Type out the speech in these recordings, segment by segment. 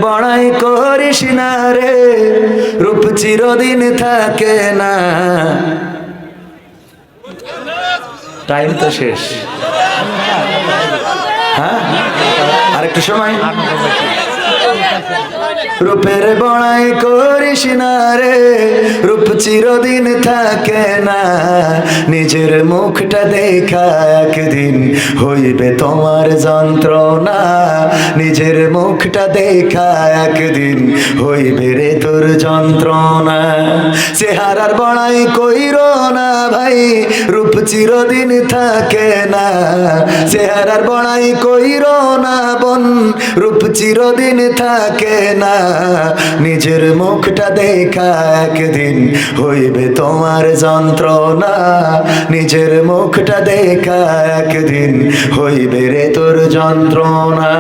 বড়াই করিস না রে, রূপ চিরদিন থাকে না। টাইম তো শেষ, হ্যাঁ আরেকটু সময়। রূপের বড়াই করিস না রে, রূপ চিরদিন থাকে না। নিজের মুখটা দেখা একদিন হইবে তোমার যন্ত্রণা। নিজের মুখটা দেখা একদিন হইবে রে তোর যন্ত্রণা। চেহারার বড়াই কইরো না ভাই, রূপ চিরদিন থাকে না। চেহারার বড়াই কইরো না বোন, রূপ চিরদিন থাকে না। নিজের মুখটা দেখা একদিন হইবে তোমার যন্ত্রণা। নিজের মুখটা দেখা একদিন হইবে রে তোর যন্ত্রণা।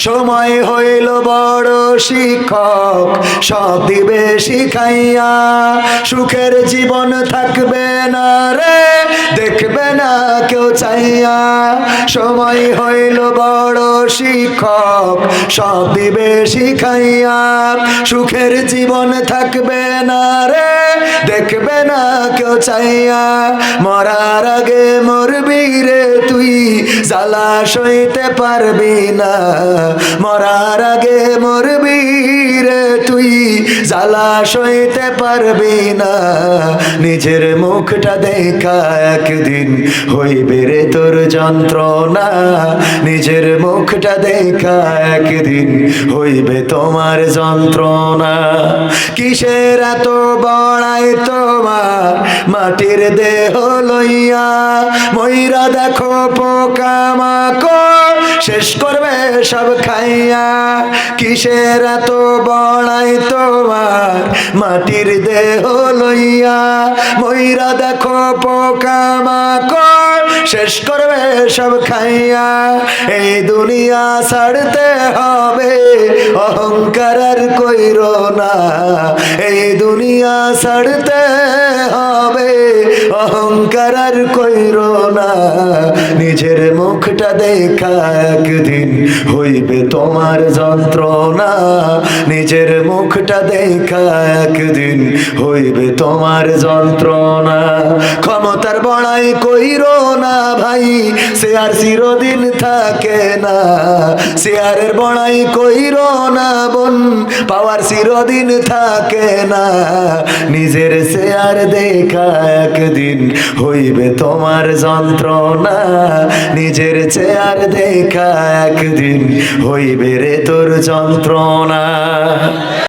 সময় হইল বড় শিক্ষক, সব দিবে শিখাইয়া। সুখের জীবন থাকবে না রে, দেখবে না কেউ চাইয়া। সময় হইল বড় শিক্ষক, সব দিবে শিখাইয়া। সুখের জীবন থাকবে না রে, দেখবে না কেউ চাইয়া। মরার আগে মরবি রে তুই, জ্বালা সইতে পারবি না। মরার আগে মরবি রে তুই, জ্বালা সইতে পারবি না। নিজের মুখটা দেখা একদিন হইবে রে তোর যন্ত্রণা। নিজের মুখটা দেখা একদিন হইবে তোমার যন্ত্রণা। কিসের এত বড়াই তোমার মাটির দেহ লইয়া? ময়রা দেখো পোকামাকড় শেষ করবে সব খাইয়া। কিসের এত বড়াই তোমার মাটির দেহ লইয়া? ময়রা দেখো পোকামাকড় শেষ করবে সব খাইয়া। এই দুনিয়া ছাড়তে হবে, অহংকার আর কইরো না। এই দুনিয়া ছাড়তে হবে, অহংকার আর কইরো না। নিজের মুখটা দেখা একদিন হইবে তোমার যন্ত্রণা। নিজের মুখটা দেখা একদিন হইবে তোমার যন্ত্রণা। ক্ষমতার বড়াই কইরো না ভাই, সে আর চিরদিন থাকে না। শেয়ারের বড়াই কইরো না বোন, পাওয়ার চিরদিন থাকে না। নিজের শেয়ার দেখা একদিন হইবে তোমার যন্ত্রণা। নিজের চেয়ার দেখা একদিন হইবে রে তোর যন্ত্রণা।